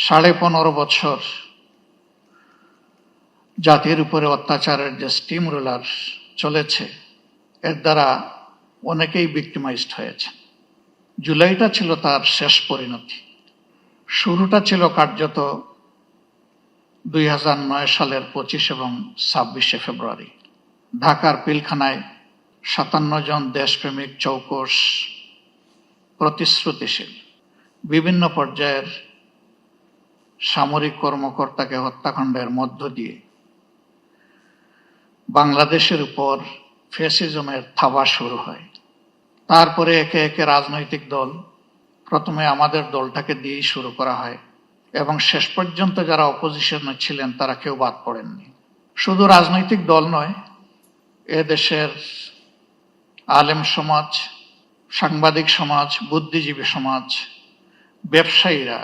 15.5 বছর জাতির উপরে অত্যাচারের যে স্টিম রোলার চলেছে, এর দ্বারা অনেকেই ভিক্টিমাইজড হয়েছে। জুলাইটা ছিল তার শেষ পরিণতি। শুরুটা ছিল কার্যত 2009 সালের 25 এবং 26 ফেব্রুয়ারি। ঢাকার পিলখানায় 57 জন দেশপ্রেমিক চৌকস, প্রতিশ্রুতিশীল, বিভিন্ন পর্যায়ের সামরিক কর্মকর্তাকে হত্যাকাণ্ডের মধ্য দিয়ে বাংলাদেশের উপর ফ্যাসিজমের থাবা শুরু হয়। তারপরে একে একে রাজনৈতিক দল, প্রথমে আমাদের দলটাকে দিয়েই শুরু করা হয় এবং শেষ পর্যন্ত যারা অপোজিশনে ছিলেন তারা কেউ বাদ পড়েননি। শুধু রাজনৈতিক দল নয়, এদেশের আলেম সমাজ, সাংবাদিক সমাজ, বুদ্ধিজীবী সমাজ, ব্যবসায়ীরা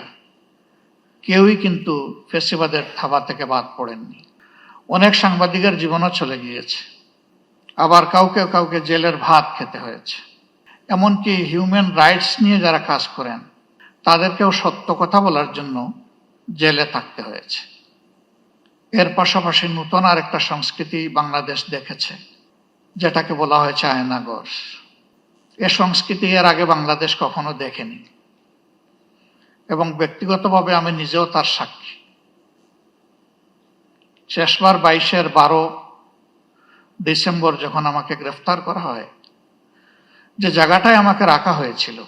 কেউই কিন্তু ফ্যাসিবাদের থাবা থেকে বাদ পড়েননি। অনেক সাংবাদিকের জীবনও চলে গিয়েছে, আবার কাউকে কাউকে জেলের ভাত খেতে হয়েছে। এমনকি হিউম্যান রাইটস নিয়ে যারা কাজ করেন তাদেরকেও সত্য কথা বলার জন্য জেলে থাকতে হয়েছে। এর পাশাপাশি নতুন আর একটা সংস্কৃতি বাংলাদেশ দেখেছে, যেটাকে বলা হয়েছে আয়নাঘর। এ সংস্কৃতি এর আগে বাংলাদেশ কখনো দেখেনি এবং ব্যক্তিগতভাবে আমি নিজেও তার সাক্ষী। শেষবার 22/12 ডিসেম্বর যখন আমাকে গ্রেফতার করা হয়, যে জায়গাটায় আমাকে রাখা হয়েছিল,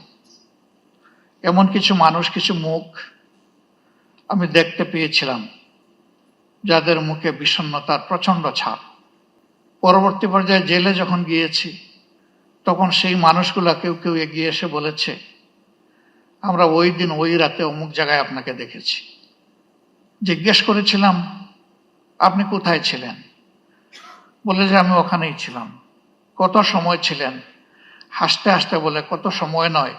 এমন কিছু মানুষ, কিছু মুখ আমি দেখতে পেয়েছিলাম যাদের মুখে বিষণ্ণতার প্রচন্ড ছাপ। পরবর্তী পর্যায়ে জেলে যখন গিয়েছি তখন সেই মানুষগুলা কেউ কেউ এগিয়ে এসে বলেছে, আমরা ওই দিন ওই রাতে অমুক জায়গায় আপনাকে দেখেছি। জিজ্ঞেস করেছিলাম, আপনি কোথায় ছিলেন? বলে যে আমি ওখানেই ছিলাম। কত সময় ছিলেন? হাসতে হাসতে বলে, কত সময় নয়,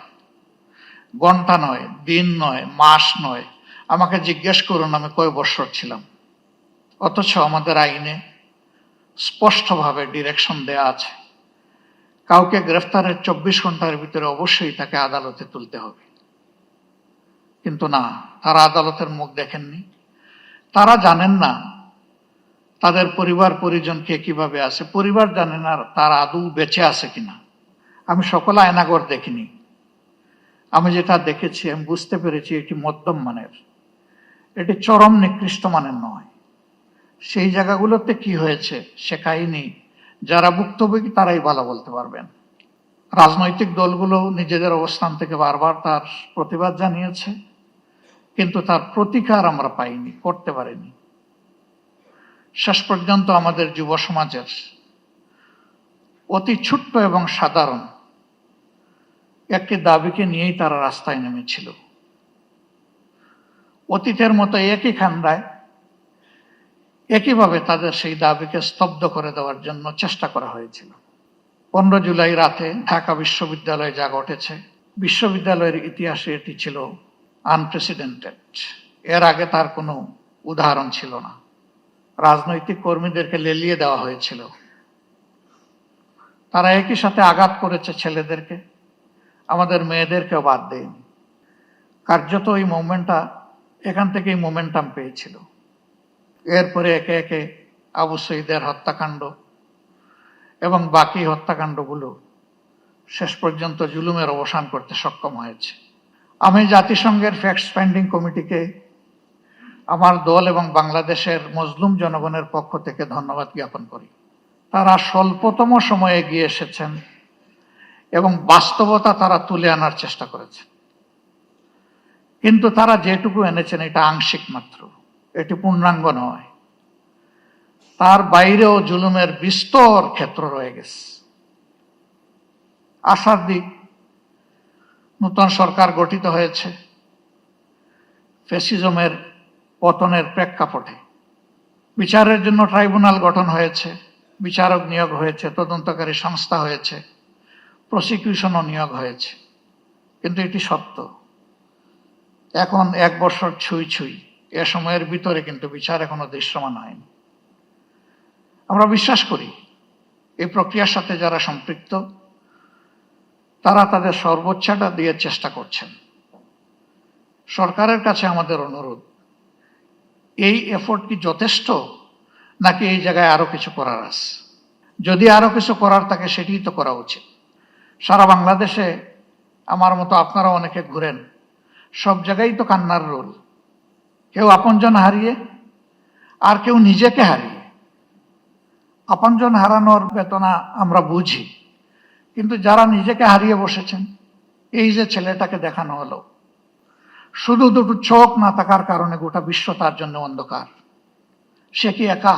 ঘন্টা নয়, দিন নয়, মাস নয়, আমাকে জিজ্ঞেস করুন আমি কয় বছর ছিলাম। অথচ আমাদের আইনে স্পষ্টভাবে ডিরেকশন দেয়া আছে, কাউকে গ্রেফতারের 24 ঘন্টার ভিতরে অবশ্যই তাকে আদালতে তুলতে হবে। কিন্তু না, তারা আদালতের মুখ দেখেননি। তারা জানেন না তাদের পরিবার পরিজন কে কিভাবে আছে, পরিবার জানে না তারা আদৌ বেঁচে আছে কিনা। আমি সকল আয়নাঘর দেখিনি। আমি যেটা দেখেছি, আমি বুঝতে পেরেছি এটি মধ্যম মানের, এটি চরম নিকৃষ্ট মানের নয়। সেই জায়গাগুলোতে কি হয়েছে সে কাহিনী যারা ভুক্তভোগী তারাই ভালো বলতে পারবেন। রাজনৈতিক দলগুলো নিজেদের অবস্থান থেকে বারবার তার প্রতিবাদ জানিয়েছে, কিন্তু তার প্রতিকার আমরা পাইনি, করতে পারিনি। শেষ পর্যন্ত আমাদের যুব সমাজের অতি ছোট্ট এবং সাধারণ একটি দাবিকে নিয়েই তারা রাস্তায় নেমেছিল। অতীতের মতো একই খান্দায় একইভাবে তাদের সেই দাবিকে স্তব্ধ করে দেওয়ার জন্য চেষ্টা করা হয়েছিল। 15 জুলাই রাতে ঢাকা বিশ্ববিদ্যালয়ে যা ঘটেছে, বিশ্ববিদ্যালয়ের ইতিহাসে এটি ছিল আনপ্রেসিডেন্টেড। এর আগে তার কোনো উদাহরণ ছিল না। রাজনৈতিক কর্মীদেরকে লেলিয়ে দেওয়া হয়েছিল, তারা একই সাথে আঘাত করেছে ছেলেদেরকে, আমাদের মেয়েদেরকেও বাদ দেয়নি। কার্যত এই মুভমেন্টটা এখান থেকেই মোমেন্টাম পেয়েছিল। এরপরে একে একে আবু সঈদের হত্যাকাণ্ড এবং বাকি হত্যাকাণ্ডগুলো শেষ পর্যন্ত জুলুমের অবসান করতে সক্ষম হয়েছে। আমি জাতিসংঘের ফ্যাক্ট ফাইন্ডিং কমিটিকে আমার দল এবং বাংলাদেশের মজলুম জনগণের পক্ষ থেকে ধন্যবাদ জ্ঞাপন করি। তারা স্বল্পতম সময়ে এগিয়ে এসেছেন এবং বাস্তবতা তারা তুলে আনার চেষ্টা করেছেন। কিন্তু তারা যেটুকু এনেছেন এটা আংশিক মাত্র, এটি পূর্ণাঙ্গ নয়। তার বাইরেও জুলুমের বিস্তর ক্ষেত্র রয়ে গেছে। আশার দিক, নতুন সরকার গঠিত হয়েছে ফ্যাসিজমের পতনের প্রেক্ষাপটে। বিচারের জন্য ট্রাইব্যুনাল গঠন হয়েছে, বিচারক নিয়োগ হয়েছে, তদন্তকারী সংস্থা হয়েছে, প্রসিকিউশনও নিয়োগ হয়েছে। কিন্তু এটি সত্য, এখন 1 বছর ছুঁই ছুঁই, এ সময়ের ভিতরে কিন্তু বিচার এখনো দৃশ্যমান হয়নি। আমরা বিশ্বাস করি এই প্রক্রিয়ার সাথে যারা সম্পৃক্ত তারা তাদের সর্বোচ্চটা দিয়ে চেষ্টা করছেন, সরকারের কাছে আমাদের অনুরোধ, এই এফোর্ট কি যথেষ্ট, নাকি এই জায়গায় আরো কিছু করার আছে? যদি আরো কিছু করার থাকে সেটিই তো করা উচিত। সারা বাংলাদেশে আমার মতো আপনারা অনেকে ঘুরেন, সব জায়গায় তো কান্নার রোল। কেউ আপনজন হারিয়ে, আর কেউ নিজেকে হারিয়ে। আপনজন হারানোর বেদনা আমরা বুঝি, কিন্তু যারা নিজেকে হারিয়ে বসেছেন, এই যে ছেলেটাকে দেখানো হলো, শুধু দুটো চোখ না থাকার কারণে গোটা বিশ্ব তার জন্য অন্ধকার। সে কি একা?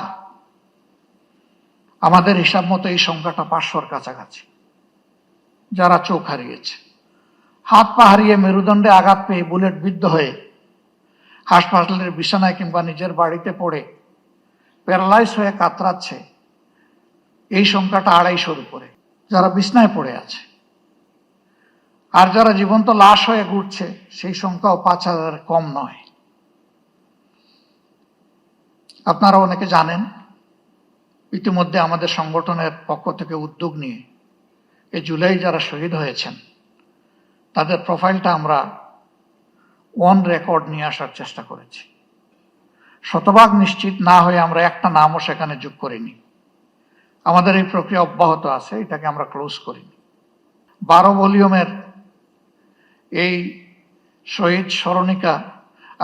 আমাদের হিসাব মতো এই সংখ্যাটা 500-র কাছাকাছি যারা চোখ হারিয়েছে, হাত পা হারিয়ে, মেরুদণ্ডে আঘাত পেয়ে, বুলেট বিদ্ধ হয়ে হাসপাতালের বিছানায় কিংবা নিজের বাড়িতে পড়ে প্যারালাইজ হয়ে কাতরাচ্ছে। এই সংখ্যাটা 250-র উপরে যারা বিছানায় পড়ে আছে। আর যারা জীবন্ত লাশ হয়ে ঘুরছে, সেই সংখ্যাও 5000 কম নয়। আপনারা অনেকে জানেন, ইতিমধ্যে আমাদের সংগঠনের পক্ষ থেকে উদ্যোগ নিয়ে এই জুলাই যারা শহীদ হয়েছেন তাদের প্রোফাইলটা আমরা অন রেকর্ড নিয়ে আসার চেষ্টা করেছি। শতভাগ নিশ্চিত না হয়ে আমরা একটা নামও সেখানে যোগ করিনি। আমাদের এই প্রক্রিয়া অব্যাহত আছে, এটাকে আমরা ক্লোজ করিনি। 12 ভলিউমের এই শহীদ স্মরণিকা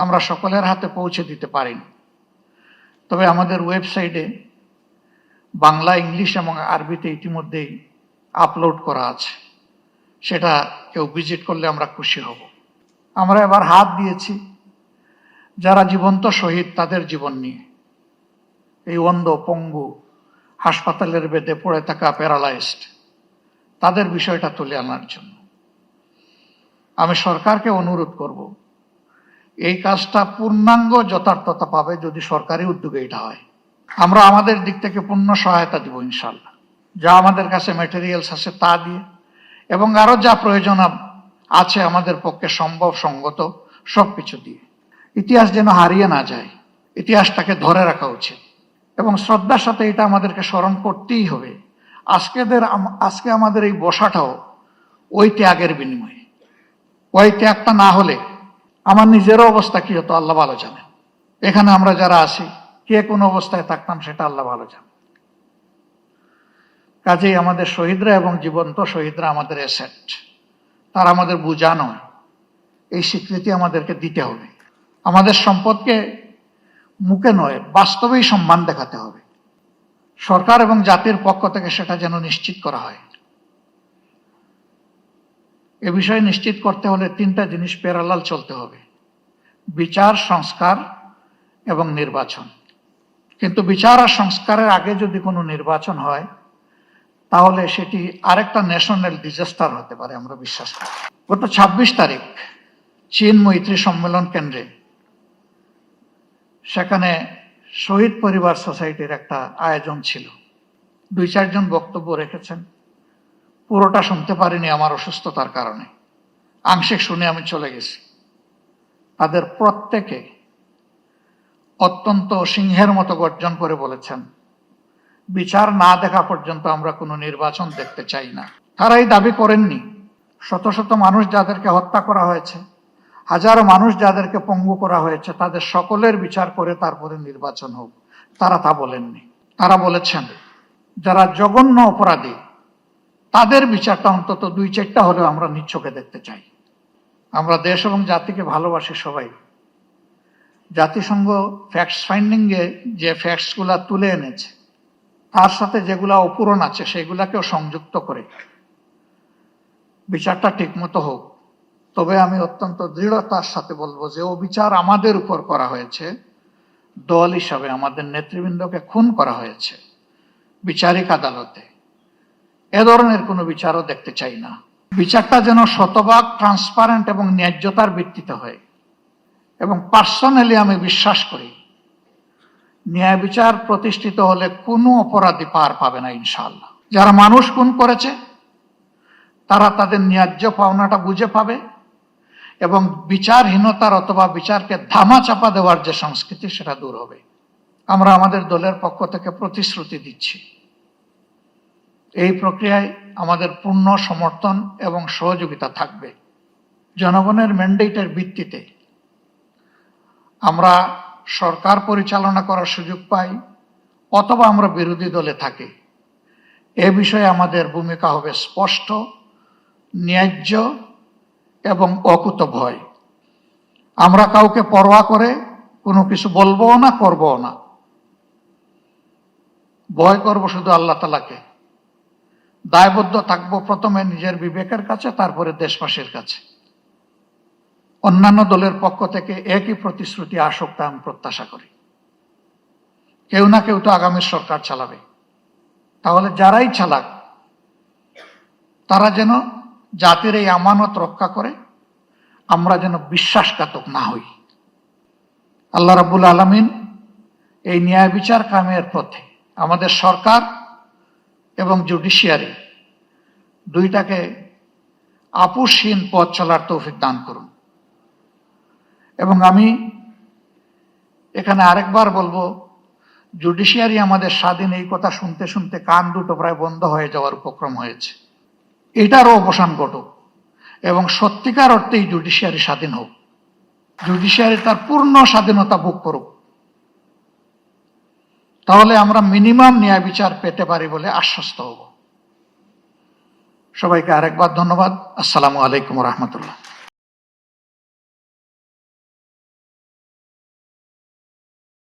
আমরা সকলের হাতে পৌঁছে দিতে পারিনি, তবে আমাদের ওয়েবসাইটে বাংলা, ইংলিশ এবং আরবিতে ইতিমধ্যেই আপলোড করা আছে। সেটা কেউ ভিজিট করলে আমরা খুশি হব। আমরা এবার হাত দিয়েছি যারা জীবন্ত শহীদ তাদের জীবন নিয়ে, এই অন্ধ, পঙ্গু, হাসপাতালের বেডে পড়ে থাকা প্যারালাইজড, তাদের বিষয়টা তুলে আনার জন্য। আমি সরকারকে অনুরোধ করব, এই কাজটা পূর্ণাঙ্গ যথার্থতা পাবে যদি সরকারি উদ্যোগে এটা হয়। আমরা আমাদের দিক থেকে পূর্ণ সহায়তা দিব ইনশাল্লাহ, যা আমাদের কাছে ম্যাটেরিয়ালস আছে তা দিয়ে, এবং আরো যা প্রয়োজন আছে আমাদের পক্ষে সম্ভব সঙ্গত সবকিছু দিয়ে। ইতিহাস যেন হারিয়ে না যায়, ইতিহাসটাকে ধরে রাখা উচিত এবং শ্রদ্ধার সাথে এটা আমাদেরকে স্মরণ করতেই হবে। আজকে আমাদের এই বসাটাও ওই ত্যাগের বিনিময়ে। ওই ত্যাগটা না হলে আমার নিজেরও অবস্থা কি হতো আল্লাহ ভালো জানেন। এখানে আমরা যারা আছি, কে কোন অবস্থায় থাকতাম সেটা আল্লাহ ভালো জানেন। কাজেই আমাদের শহীদরা এবং জীবন্ত শহীদরা আমাদের অ্যাসেট, তারা আমাদের বোঝা নয়। এই স্বীকৃতি আমাদেরকে দিতে হবে। আমাদের সম্পদকে মুখে নয়, বাস্তবেই সম্মান দেখাতে হবে। সরকার এবং জাতির পক্ষ থেকে সেটা যেন নিশ্চিত করা হয়। এ বিষয়ে নিশ্চিত করতে হলে 3টা জিনিস প্যারালাল চলতে হবে: বিচার, সংস্কার এবং নির্বাচন। কিন্তু বিচার আর সংস্কারের আগে যদি কোনো নির্বাচন হয়, তাহলে সেটি আরেকটা ন্যাশনাল ডিজাস্টার হতে পারে, আমরা বিশ্বাস করি। গত 26 তারিখ চীন মৈত্রী সম্মেলন কেন্দ্রে, সেখানে শহীদ পরিবার সোসাইটির একটা আয়োজন ছিল। 2-4 জন বক্তব্য রেখেছেন, পুরোটা শুনতে পারিনি আমার অসুস্থতার কারণে, আংশিক শুনে আমি চলে গেছি। তাদের প্রত্যেকে অত্যন্ত সিংহের মতো গর্জন করে বলেছেন, বিচার না দেখা পর্যন্ত আমরা কোনো নির্বাচন দেখতে চাই না। তারা এই দাবি করেননি শত শত মানুষ যাদেরকে হত্যা করা হয়েছে, হাজারো মানুষ যাদেরকে পঙ্গু করা হয়েছে, তাদের সকলের বিচার করে তারপরে নির্বাচন হোক, তারা তা বলেননি। তারা বলেছেন যারা জঘন্য অপরাধী তাদের বিচারটা অন্তত 2-4টা হলেও আমরা নিচ্ছকে দেখতে চাই। আমরা দেশ এবং জাতিকে ভালোবাসি সবাই। জাতিসংঘ ফ্যাক্টস ফাইন্ডিং এ যে ফ্যাক্টস গুলা তুলে এনেছে, তার সাথে যেগুলা অপূরণ আছে সেগুলাকেও সংযুক্ত করে বিচারটা ঠিক মতো হোক। তবে আমি অত্যন্ত দৃঢ়তার সাথে বলবো যে অবিচার আমাদের উপর করা হয়েছে, দল হিসাবে আমাদের নেতৃবৃন্দকে খুন করা হয়েছে বিচারিক আদালতে। এ ধরনের কোনো বিচারও দেখতে চাই না। বিচারটা যেন শতভাগ ট্রান্সপারেন্ট এবং ন্যায্যতার ভিত্তিতে হয়। এবং পার্সোনালি আমি বিশ্বাস করি, ন্যায় বিচার প্রতিষ্ঠিত হলে কোনো অপরাধী পার পাবে না ইনশাআল্লাহ। যারা মানুষ খুন করেছে তারা তাদের ন্যায্য পাওনাটা বুঝে পাবে, এবং বিচারহীনতার অথবা বিচারকে ধামা চাপা দেওয়ার যে সংস্কৃতি, সেটা দূর হবে। আমরা আমাদের দলের পক্ষ থেকে প্রতিশ্রুতি দিচ্ছি, এই প্রক্রিয়ায় আমাদের পূর্ণ সমর্থন এবং সহযোগিতা থাকবে। জনগণের ম্যান্ডেটের ভিত্তিতে আমরা সরকার পরিচালনা করার সুযোগ পাই অথবা আমরা বিরোধী দলে থাকি, এ বিষয়ে আমাদের ভূমিকা হবে স্পষ্ট, ন্যায্য এবং অকুতভয়। আমরা কাউকে পরোয়া করে কোনো কিছু বলবো না, করবো না। ভয় করব শুধু আল্লাহ তাআলাকে। দায়বদ্ধ থাকবো প্রথমে নিজের বিবেকের কাছে, তারপরে দেশবাসীর কাছে। অন্যান্য দলের পক্ষ থেকে একই প্রতিশ্রুতি আসুক তা আমি প্রত্যাশা করি। কেউ না কেউ তো আগামীর সরকার চালাবে, তাহলে যারাই চালাক তারা যেন জাতির এই আমানত রক্ষা করে, আমরা যেন বিশ্বাসঘাতক না হই। আল্লাহ রাব্বুল আলামিন এই ন্যায় বিচার কায়েমের পথে আমাদের সরকার এবং জুডিশিয়ারি দুইটাকে আপোষহীন পথ চলার তৌফিক দান করুন। এবং আমি এখানে আরেকবার বলবো, জুডিশিয়ারি আমাদের স্বাধীন, এই কথা শুনতে শুনতে কান দুটো প্রায় বন্ধ হয়ে যাওয়ার উপক্রম হয়েছে। এটারও অবসান ঘটুক এবং সত্যিকার অর্থেই জুডিশিয়ারি স্বাধীন হোক, জুডিশিয়ারি তার পূর্ণ স্বাধীনতা ভোগ করুক। তাহলে আমরা মিনিমাম ন্যায় বিচার পেতে পারি বলে আশ্বস্ত হব। সবাইকে আরেকবার ধন্যবাদ। আসসালামু আলাইকুম ওয়া রাহমাতুল্লাহ।